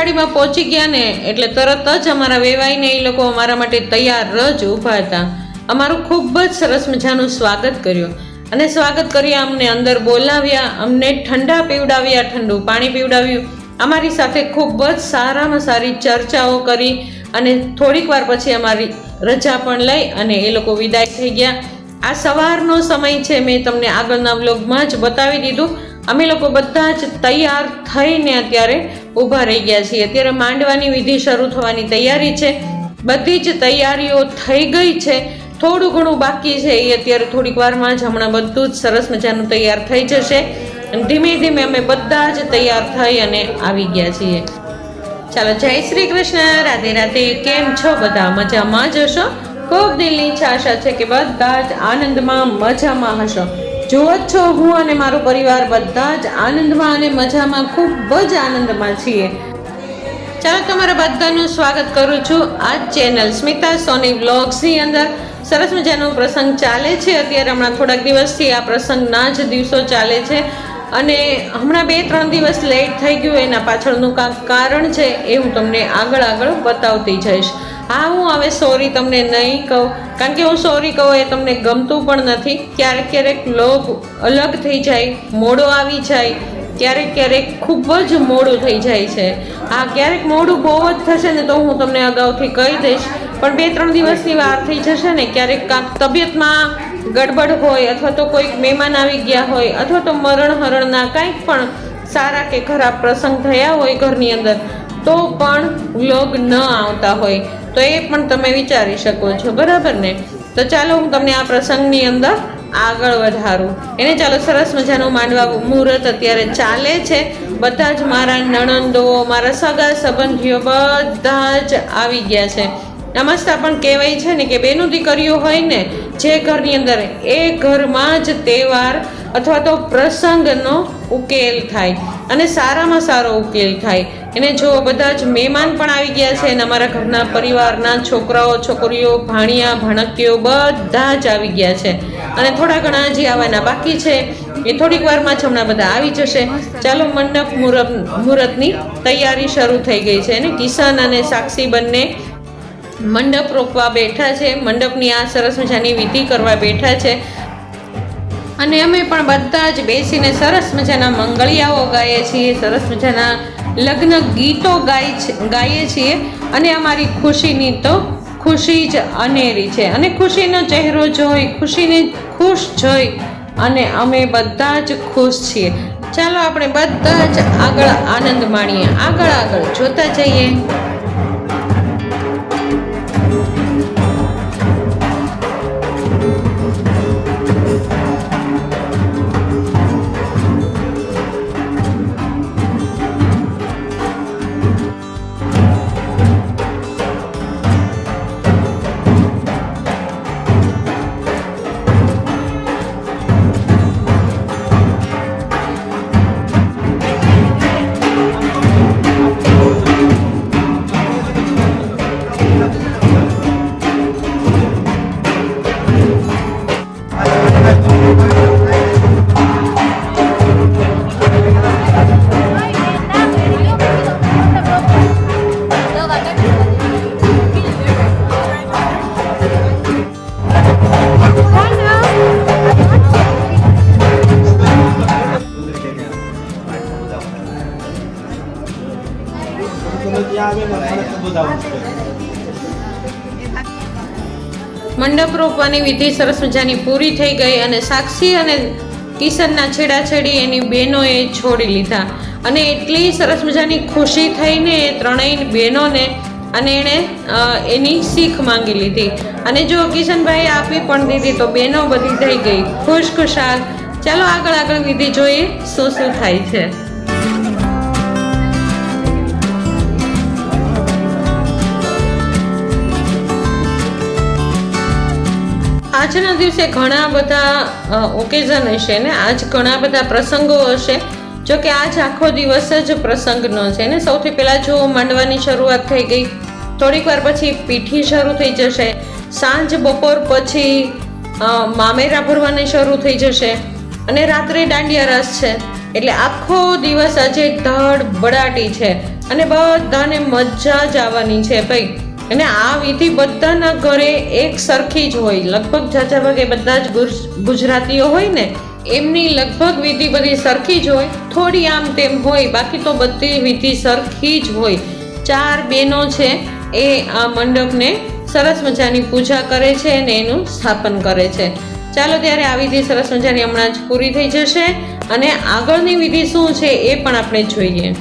આંગણવાડીમાં પહોંચી ગયા ને એટલે તરત જ અમારા વેવાઈને એ લોકો અમારા માટે તૈયાર જ ઊભા હતા. અમારું ખૂબ જ સરસ મજાનું સ્વાગત કર્યું અને સ્વાગત કરી અમને અંદર બોલાવ્યા, અમને ઠંડા પીવડાવ્યા, ઠંડુ પાણી પીવડાવ્યું, અમારી સાથે ખૂબ જ સારામાં સારી ચર્ચાઓ કરી અને થોડીક વાર પછી અમારી રજા પણ લઈ અને એ લોકો વિદાય થઈ ગયા. આ સવારનો સમય છે, મેં તમને આગળના વ્લોગમાં જ બતાવી દીધું. અમે લોકો બધા જ તૈયાર થઈને અત્યારે ઊભા રહી ગયા છીએ. અત્યારે માંડવાની વિધિ શરૂ થવાની તૈયારી છે. બધી જ તૈયારીઓ થઈ ગઈ છે, થોડું ઘણું બાકી છે એ અત્યારે થોડીક વારમાં જ હમણાં બધું જ સરસ મજાનું તૈયાર થઈ જશે. ધીમે ધીમે અમે બધા જ તૈયાર થઈ અને આવી ગયા છીએ. ચાલો, જય શ્રી કૃષ્ણ, રાધે રાધે. કેમ છો બધા? મજામાં જ હશો? ખૂબ દિલની ઈચ્છા આશા છે કે બધા જ આનંદમાં મજામાં હશો. જુઓ છો, હું અને મારો પરિવાર બધા જ આનંદમાં અને મજામાં ખૂબ જ આનંદમાં છીએ. ચાલો, તમારા બધાનું સ્વાગત કરું છું આ ચેનલ સ્મિતા સોની વ્લોગ્સની અંદર. સરસ મજાનો પ્રસંગ ચાલે છે અત્યારે. હમણાં થોડાક દિવસથી આ પ્રસંગના જ દિવસો ચાલે છે અને હમણાં 2-3 દિવસ લેટ થઈ ગયું. એના પાછળનું કાંઈક કારણ છે એ હું તમને આગળ બતાવતી જઈશ. હા, હું હવે સોરી તમને નહીં કહું, કારણ કે હું સોરી કહું એ તમને ગમતું પણ નથી. ક્યારેક વ્લોગ અલગ થઈ જાય, મોડો આવી જાય, ક્યારેક ખૂબ જ મોડું થઈ જાય છે. હા, ક્યારેક મોડું બહુ જ થશે ને તો હું તમને અગાઉથી કહી દઈશ, પણ 2-3 દિવસની વાર થઈ જશે ને. ક્યારેક કાંઈક તબિયતમાં ગડબડ હોય અથવા તો કોઈક મહેમાન આવી ગયા હોય અથવા તો મરણ હરણના કાંઈક પણ સારા કે ખરાબ પ્રસંગ થયા હોય ઘરની અંદર તો પણ વ્લોગ ન આવતા હોય તો એ પણ તમે વિચારી શકો છો, બરાબર ને? તો ચાલો હું તમને આ પ્રસંગની અંદર આગળ વધારું. એને ચાલો, સરસ મજાનું માંડવા મુહૂર્ત અત્યારે ચાલે છે. બધા જ મારા નણંદો, મારા સગા સંબંધીઓ બધા જ આવી ગયા છે. નમસ્તા પણ કહેવાય છે ને કે બેનું દીકરીઓ હોય ને જે ઘરની અંદર, એ ઘરમાં જ તહેવાર અથવા તો પ્રસંગનો ઉકેલ થાય અને સારામાં સારો ઉકેલ થાય. એને જો બધા જ મહેમાન પણ આવી ગયા છે અને અમારા ઘરના પરિવારના છોકરાઓ, છોકરીઓ, ભાણિયા, ભાણકીઓ બધા જ આવી ગયા છે અને થોડા ઘણા હજી આવવાના બાકી છે. એ થોડીક વારમાં જ હમણાં બધા આવી જશે. ચાલો, મંડપ મુહૂર્તની તૈયારી શરૂ થઈ ગઈ છે અને કિશન અને સાક્ષી બંને મંડપ રોપવા બેઠા છે. મંડપની આ સરસ મજાની વિધિ કરવા બેઠા છે અને અમે પણ બધા જ બેસીને સરસ મજાના મંગળિયાઓ ગાઈએ છીએ, સરસ મજાના લગ્ન ગીતો ગાઈએ છીએ અને અમારી ખુશીની તો ખુશી જ અનેરી છે અને ખુશીનો ચહેરો જોઈ, ખુશીને ખુશ જોઈ અને અમે બધા જ ખુશ છીએ. ચાલો, આપણે બધા જ આગળ આનંદ માણીએ, આગળ જોતા જઈએ. મંડપ રોપવાની વિધિ સરસ મજાની પૂરી થઈ ગઈ અને સાક્ષી અને કિશનના છેડાછેડી એની બહેનોએ છોડી લીધા અને એટલી સરસ મજાની ખુશી થઈને એ ત્રણેય બહેનોને અને એણે એની શીખ માંગી લીધી અને જો કિશનભાઈ આપી પણ દીધી તો બહેનો બધી થઈ ગઈ ખુશખુશાલ. ચાલો, આગળ વિધિ જોઈએ શું થાય છે. આજના દિવસે ઘણા બધા ઓકેઝન હશે ને, આજ ઘણા બધા પ્રસંગો હશે. જો કે આજ આખો દિવસ જ પ્રસંગનો છે ને. સૌથી પહેલાં જો માંડવાની શરૂઆત થઈ ગઈ, થોડીક વાર પછી પીઠી શરૂ થઈ જશે, સાંજ બપોર પછી મામેરા ભરવાની શરૂ થઈ જશે અને રાત્રે દાંડિયા રસ છે. એટલે આખો દિવસ આજે ધડ બડાટી છે. અને બધાને મજા જ આવવાની છે ભાઈ. અને આ વિધિ બધાના ઘરે એક સરખી જ હોય. લગભગ ઝાઝા ભાગે બધા જ ગુજરાતીઓ હોય ને, એમની લગભગ વિધિ બધી સરખી જ હોય. થોડી આમ તેમ હોય, બાકી તો બધી વિધિ સરખી જ હોય. 4 બહેનો છે એ આ મંડપને સરસ મજાની પૂજા કરે છે અને એનું સ્થાપન કરે છે. ચાલો ત્યારે આ વિધિ સરસ મજાની હમણાં જ પૂરી થઈ જશે અને આગળની વિધિ શું છે એ પણ આપણે જોઈએ.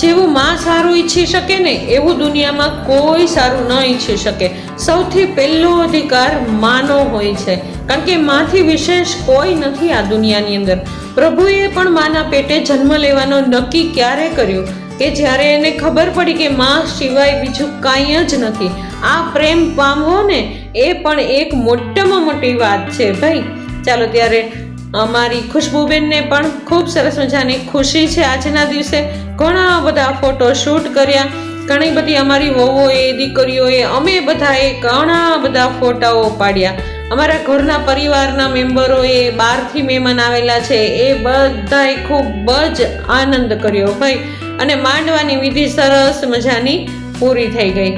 જેવું માં સારું ઈચ્છી શકે ને એવું દુનિયામાં કોઈ સારું ન ઈચ્છી શકે. સૌથી પહેલો અધિકાર માનો હોય છે, કારણ કે માથી વિશેષ કોઈ નથી આ દુનિયાની અંદર. પ્રભુએ પણ માના પેટે જન્મ લેવાનો નક્કી ક્યારે કર્યું કે જ્યારે એને ખબર પડી કે માં સિવાય બીજું કાંઈ જ નથી. આ પ્રેમ પામવો ને એ પણ એક મોટામાં મોટી વાત છે ભાઈ. ચાલો ત્યારે અમારી ખુશ્બુબેનને પણ ખૂબ સરસ મજાની ખુશી છે આજના દિવસે. ઘણા બધા ફોટો શૂટ કર્યા, ઘણી બધી અમારી વહુઓએ, દીકરીઓએ, અમે બધાએ ઘણા બધા ફોટાઓ પાડ્યા. અમારા ઘરના પરિવારના મેમ્બરોએ, બહારથી મહેમાન આવેલા છે એ બધાએ ખૂબ જ આનંદ કર્યો ભાઈ. અને માંડવાની વિધિ સરસ મજાની પૂરી થઈ ગઈ.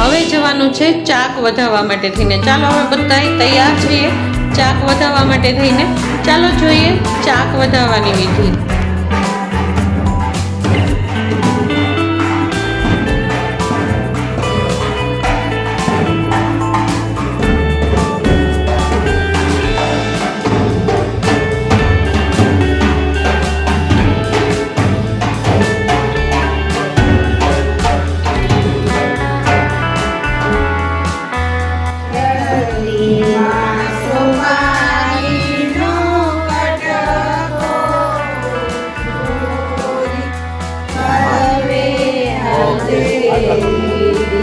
હવે જવાનું છે ચાક વધાવવા માટે થઈને. ચાલો હવે બધા તૈયાર છીએ ચાક વધાવવા માટે થઈને. ચાલો જોઈએ ચાક વધાવવાની વિધિ.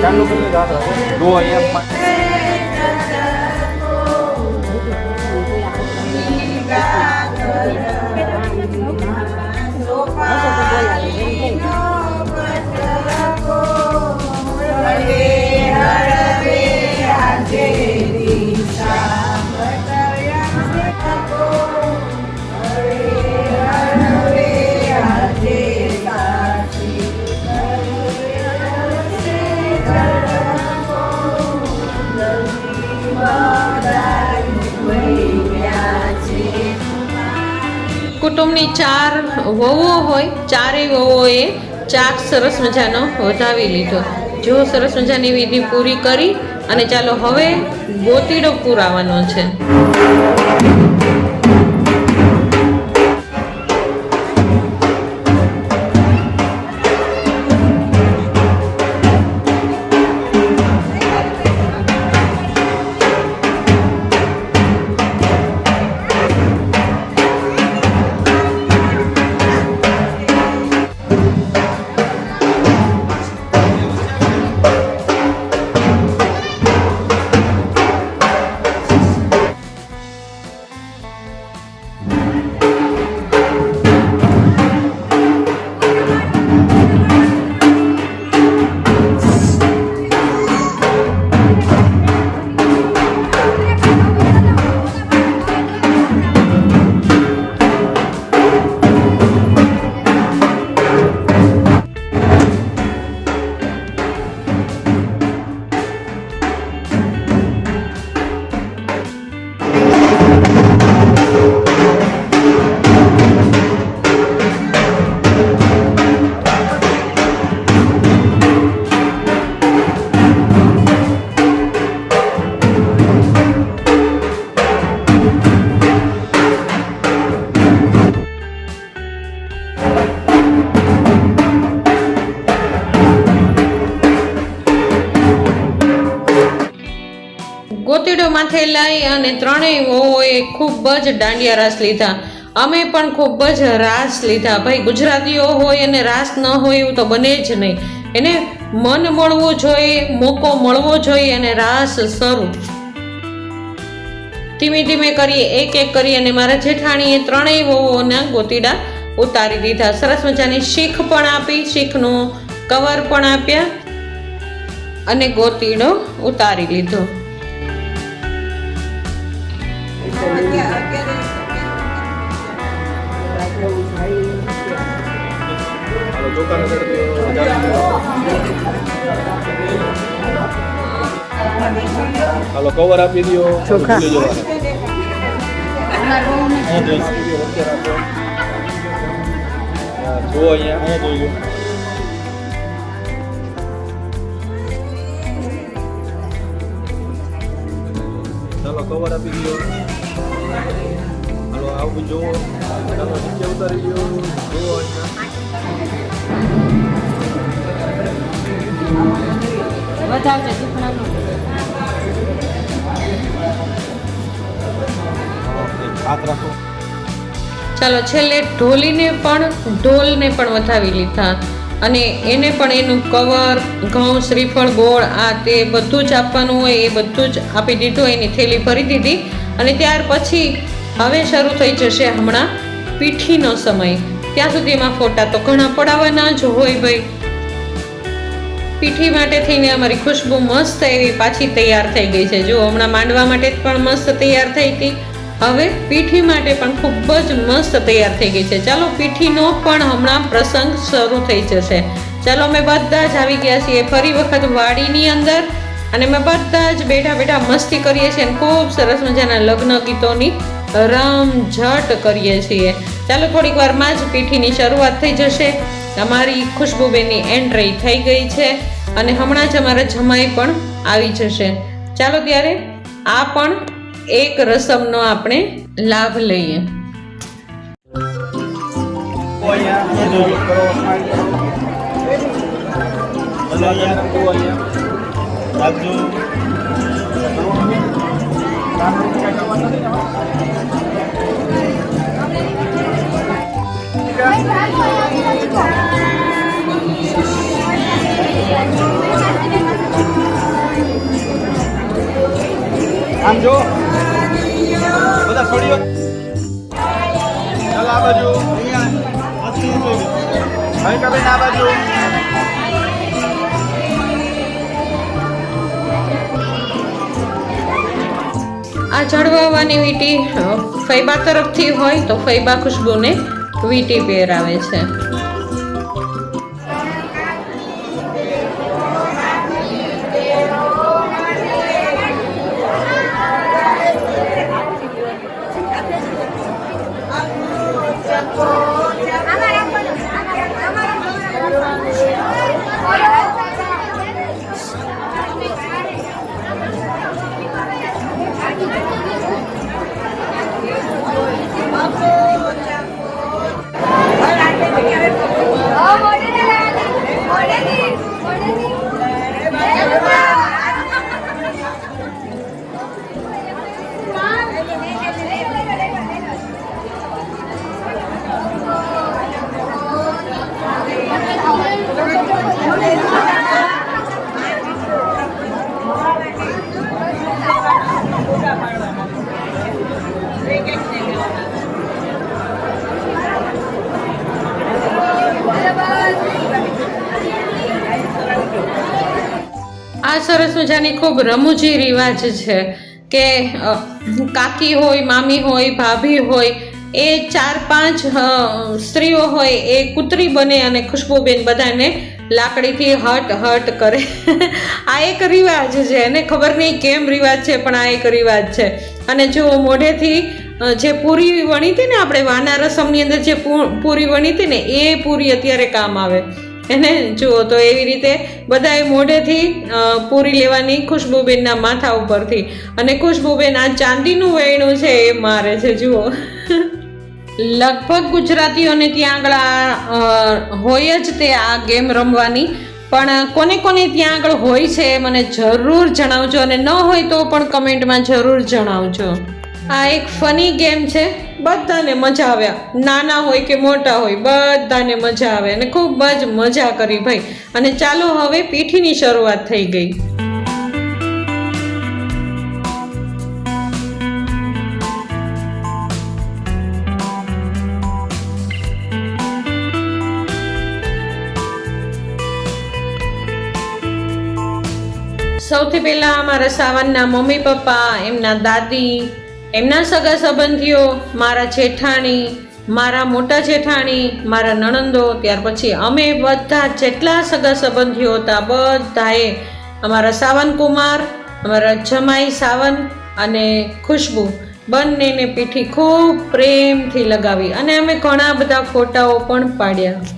ચાલો તમે રાત રાખો દો અહીંયા કુટુંબની 4 વહુઓ હોય, 4 વહુઓએ ચાક સરસ મજાનો વધાવી લીધો. જો સરસ મજાની વિધિ પૂરી કરી અને ચાલો હવે ગોતીડો પુરાવાનો છે. માથે લઈ અને ત્રણેય વહુઓએ ખૂબ જ દાંડિયા રાસ લીધા. અમે પણ ખૂબ જ રાસ લીધા. ભાઈ ગુજરાતીઓ હોય અને રાસ ન હોય એવું તો બને જ નહીં. એને મન મળવું જોઈએ, મોકો મળવો જોઈએ અને રાસ શરૂ. ધીમે ધીમે કરી એક એક કરી અને મારા જેઠાણીએ ત્રણેય વહુઓના ગોતીડા ઉતારી દીધા. સરસ મજાની શીખ પણ આપી, શીખનું કવર પણ આપ્યા અને ગોતીડો ઉતારી લીધો. હાલો કવર આપી દો. ચોખા. જો અહીંયા જોઈ લો. ચાલો કવર આપી દો. હાલો આવું જોવો. ચાલો નીચે ઉતારી દો. જોવો હાથ રાખો. ચાલો છેલ્લે ઢોલને પણ વધાવી લીધા અને એને પણ એનું કવર, ઘઉં, શ્રીફળ, ગોળ આ તે બધું જ આપવાનું હોય એ બધું જ આપી દીધું. એની થેલી ભરી દીધી અને ત્યાર પછી હવે શરૂ થઈ જશે હમણાં પીઠીનો સમય. ત્યાં સુધીમાં ફોટા તો ઘણા પડાવવાના જ હોય ભાઈ. પીઠી માટે થઈને અમારી ખુશ્બુ મસ્ત એવી પાછી તૈયાર થઈ ગઈ છે. જો હમણાં માંડવા માટે પણ મસ્ત તૈયાર થઈ હતી, હવે પીઠી માટે પણ ખૂબ જ મસ્ત તૈયાર થઈ ગઈ છે. ચાલો પીઠીનો પણ હમણાં પ્રસંગ શરૂ થઈ જશે. ચાલો અમે બધા જ આવી ગયા છીએ ફરી વખત વાડીની અંદર અને અમે બધા જ બેઠા બેઠા મસ્તી કરીએ છીએ અને ખૂબ સરસ મજાના લગ્ન ગીતોની રમઝટ કરીએ છીએ. ચાલો થોડીક વારમાં જ પીઠીની શરૂઆત થઈ જશે. અમારી ખુશ્બુબેનની એન્ટ્રી થઈ ગઈ છે અને હમણાં જ અમારા જમાઈ પણ આવી જશે. ચાલો ત્યારે આ પણ એક રસમનો આપણે લાભ લઈએ. આમ જો બધા છોડીઓ. ચાલ આ બાજુ. ભાઈ કબે આ બાજુ. આ ચડવાની વીંટી ફૈબા તરફથી હોય તો ફૈબા ખુશ્બુને વીંટી પહેરાવે છે. આ સરસ મજાની ખૂબ રમૂજી રિવાજ છે કે કાકી હોય, મામી હોય, ભાભી હોય, એ 4-5 સ્ત્રીઓ હોય એ કૂતરી બને અને ખુશ્બુબેન બધાને લાકડીથી હટ હટ કરે. આ એક રિવાજ છે. એને ખબર નહીં કેમ રિવાજ છે પણ આ એક રિવાજ છે. અને જો મોઢેથી જે પૂરી વણી હતી ને, આપણે વાના રસમની અંદર જે પૂરી વણી હતી ને, એ પૂરી અત્યારે કામ આવે એને. જુઓ તો એવી રીતે બધાએ મોઢેથી પૂરી લેવાની ખુશ્બુબેનના માથા ઉપરથી. અને ખુશ્બુબેન આ ચાંદીનું વેણું છે એ મારે છે. જુઓ લગભગ ગુજરાતીઓને ત્યાં આગળ હોય જ તે આ ગેમ રમવાની. પણ કોને કોને ત્યાં આગળ હોય છે મને જરૂર જણાવજો, અને ન હોય તો પણ કમેન્ટમાં જરૂર જણાવજો. આ એક ફની ગેમ છે, બધાને મજા આવ્યા, નાના હોય કે મોટા હોય બધાને મજા આવે અને ખૂબ જ મજા કરી ભાઈ. અને ચાલો હવે પીઠીની શરૂઆત થઈ ગઈ. સૌથી પહેલા મારા સાવનના મમ્મી પપ્પા, એમના દાદી, એમના સગા સંબંધીઓ, મારા જેઠાણી, મારા મોટા જેઠાણી, મારા નણંદો, ત્યાર પછી અમે બધા જેટલા સગા સંબંધીઓ હતા બધાએ અમારા સાવન કુમાર, અમારા જમાઈ સાવન અને ખુશ્બુ બંનેને પીઠી ખૂબ પ્રેમથી લગાવી અને અમે ઘણા બધા ફોટાઓ પણ પાડ્યા.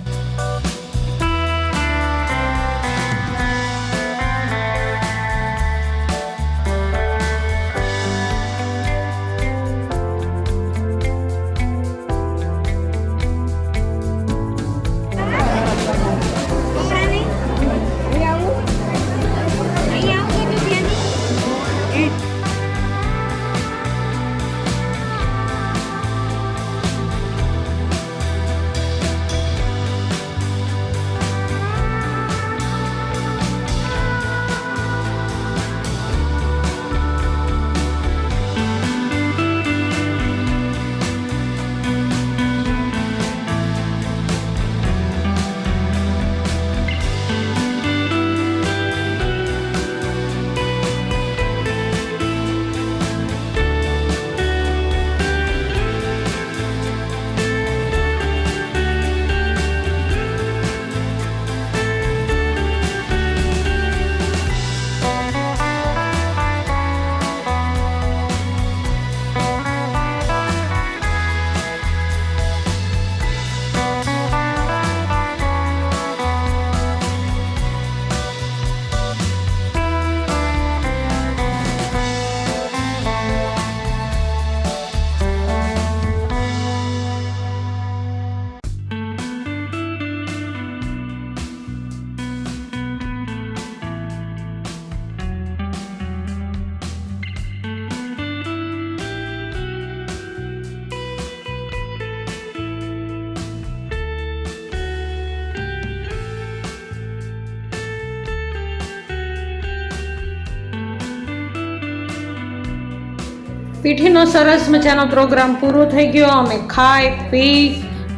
પીઠીનો સરસ મજાનો પ્રોગ્રામ પૂરો થઈ ગયો. અમે ખાઈ પી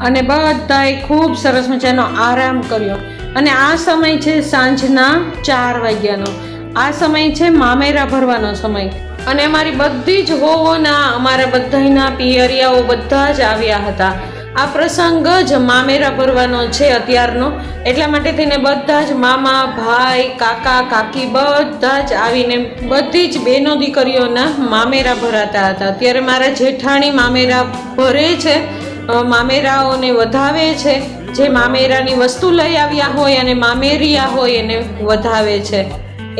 અને બધાએ ખૂબ સરસ મજાનો આરામ કર્યો. અને આ સમય છે સાંજના 4 વાગ્યાનો. આ સમય છે મામેરા ભરવાનો સમય. અને અમારી બધી જ વહુઓના, અમારા બધાના પિયરિયાઓ બધા જ આવ્યા હતા. આ પ્રસંગ જ મામેરા ભરવાનો છે અત્યારનો, એટલા માટે થઈને બધા જ મામા, ભાઈ, કાકા, કાકી બધા જ આવીને બધી જ બહેનો દીકરીઓના મામેરા ભરાતા હતા. અત્યારે મારા જેઠાણી મામેરા ભરે છે, મામેરાઓને વધાવે છે. જે મામેરાની વસ્તુ લઈ આવ્યા હોય અને મામેરિયા હોય એને વધાવે છે.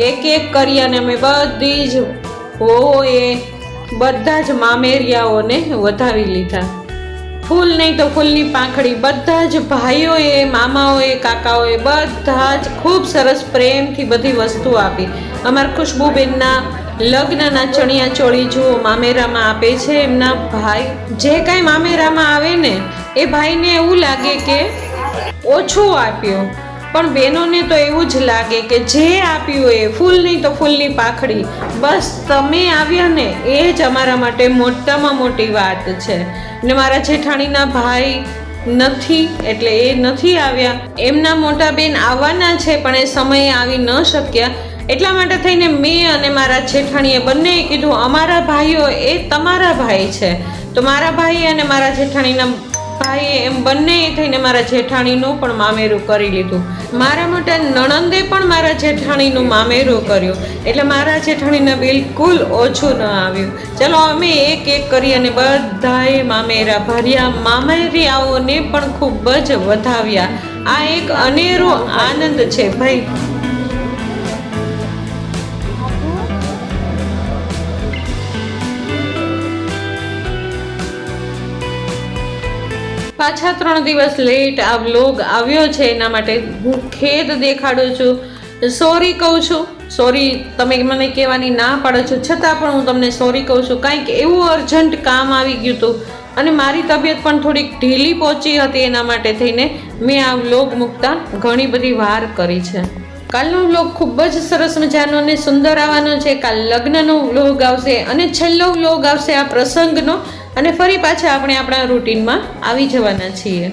એક એક કરી અને અમે બધી જ વહુઓએ બધા જ મામેરિયાઓને વધાવી લીધા. ફૂલ નહીં તો ફૂલની પાંખડી બધા જ ભાઈઓએ, મામાઓએ, કાકાઓએ બધા જ ખૂબ સરસ પ્રેમથી બધી વસ્તુ આપી. અમારા ખુશ્બુબેનના લગ્નના ચણિયા ચોળી જો મામેરામાં આપે છે એમના ભાઈ. જે કાંઈ મામેરામાં આવે ને એ ભાઈને એવું લાગે કે ઓછું આપ્યું, પણ બહેનોને તો એવું જ લાગે કે જે આપ્યું એ ફૂલ નહીં તો ફૂલની પાંખડી. બસ તમે આવ્યા ને એ જ અમારા માટે મોટામાં મોટી વાત છે. ને મારા જેઠાણીના ભાઈ નથી એટલે એ નથી આવ્યા. એમના મોટા બેન આવવાના છે પણ એ સમયે આવી ન શક્યા. એટલા માટે થઈને મેં અને મારા જેઠાણીએ બંનેએ કીધું અમારા ભાઈઓ એ તમારા ભાઈ છે. તો મારા ભાઈ અને મારા જેઠાણીના ભાઈએ એમ બંને થઈને મારા જેઠાણીનું પણ મામેરું કરી લીધું. મારા મોટા નણંદે પણ મારા જેઠાણીનું મામેરું કર્યું. એટલે મારા જેઠાણીને બિલકુલ ઓછું ન આવ્યું. ચલો અમે એક એક કરી અને બધાએ મામેરા ભર્યા. મામેરિયાઓને પણ ખૂબ જ વધાવ્યા. આ એક અનેરો આનંદ છે ભાઈ. પાછા 3 દિવસ લેટ આ વ્લોગ આવ્યો છે એના માટે હું ખેદ દેખાડું છું, સોરી કહું છું. સોરી તમે મને કહેવાની ના પાડો છો છતાં પણ હું તમને સોરી કહું છું. કાંઈક એવું અર્જન્ટ કામ આવી ગયું હતું અને મારી તબિયત પણ થોડીક ઢીલી પહોંચી હતી, એના માટે થઈને મેં આ વ્લોગ મૂકતા ઘણી બધી વાર કરી છે. કાલનો વ્લોગ ખૂબ જ સરસ મજાનો અને સુંદર આવવાનો છે. કાલ લગ્નનો વ્લોગ આવશે અને છેલ્લો વ્લોગ આવશે આ પ્રસંગનો, અને ફરી પાછા આપણે આપણા રૂટીનમાં આવી જવાના છીએ.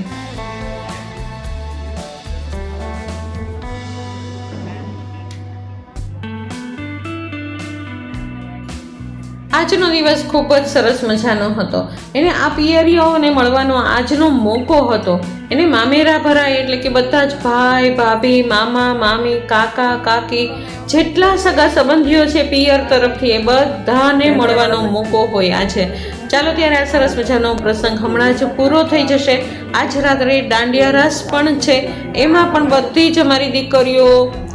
આજનો દિવસ ખૂબ જ સરસ મજાનો હતો. એને આ પિયરીઓને મળવાનો આજનો મોકો હતો. એને મામેરા ભરાય એટલે કે બધા જ ભાઈ ભાભી, મામા મામી, કાકા કાકી, જેટલા સગા સંબંધીઓ છે પિયર તરફથી, એ બધાને મળવાનો મોકો હોય આજે. ચાલો ત્યારે આ સરસ મજાનો પ્રસંગ હમણાં જ પૂરો થઈ જશે. આજ રાત્રે દાંડિયા રાસ પણ છે, એમાં પણ બધી જ અમારી દીકરીઓ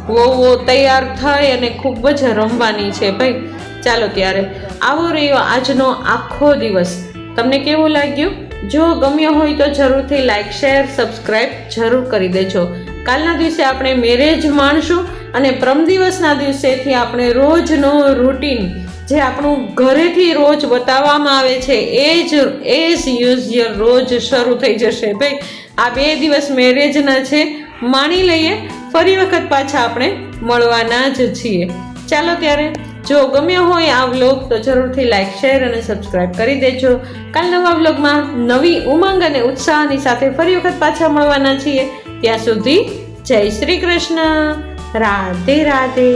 વહુઓ તૈયાર થઈ અને ખૂબ જ રમવાની છે ભાઈ. ચાલો ત્યારે આવો રહ્યો આજનો આખો દિવસ. તમને કેવું લાગ્યું? જો ગમ્યો હોય તો જરૂરથી લાઈક, શેર, સબસ્ક્રાઈબ જરૂર કરી દેજો. કાલના દિવસે આપણે મેરેજ માણશું અને પરમ દિવસના દિવસેથી આપણે રોજનો રૂટીન જે આપણું ઘરેથી રોજ બતાવવામાં આવે છે એ જ યુઝ્યુઅલ રોજ શરૂ થઈ જશે ભાઈ. આ 2 દિવસ મેરેજના છે, માણી લઈએ. ફરી વખત પાછા આપણે મળવાના જ છીએ. ચાલો ત્યારે જો ગમ્યો હોય આ વ્લોગ તો જરૂરથી લાઈક, શેર અને સબસ્ક્રાઈબ કરી દેજો. કાલ નવા વ્લોગમાં નવી ઉમંગ અને ઉત્સાહની સાથે ફરી વખત પાછા મળવાના છીએ. ત્યાં સુધી જય શ્રી કૃષ્ણ, રાધે રાધે.